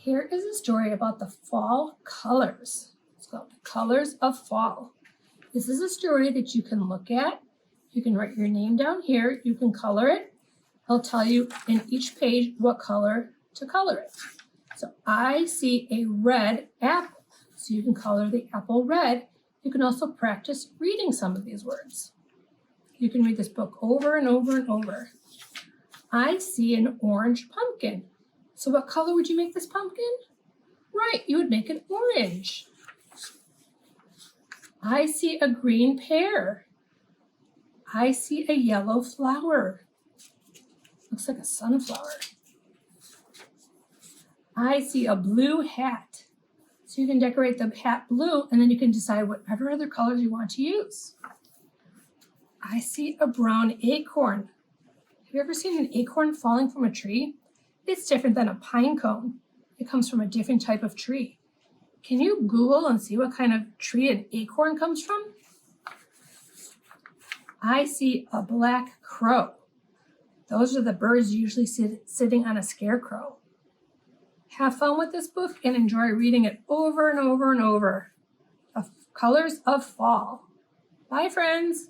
Here is a story about the fall colors. It's called The Colors of Fall. This is a story that you can look at. You can write your name down here. You can color it. I'll tell you in each page what color to color it. So I see a red apple. So you can color the apple red. You can also practice reading some of these words. You can read this book over and over and over. I see an orange pumpkin. So what color would you make this pumpkin? Right, you would make it orange. I see a green pear. I see a yellow flower. Looks like a sunflower. I see a blue hat. So you can decorate the hat blue, and then you can decide whatever other colors you want to use. I see a brown acorn. Have you ever seen an acorn falling from a tree? It's different than a pine cone. It comes from a different type of tree. Can you Google and see what kind of tree an acorn comes from? I see a black crow. Those are the birds usually sitting on a scarecrow. Have fun with this book and enjoy reading it over and over and over. The Colors of Fall. Bye, friends.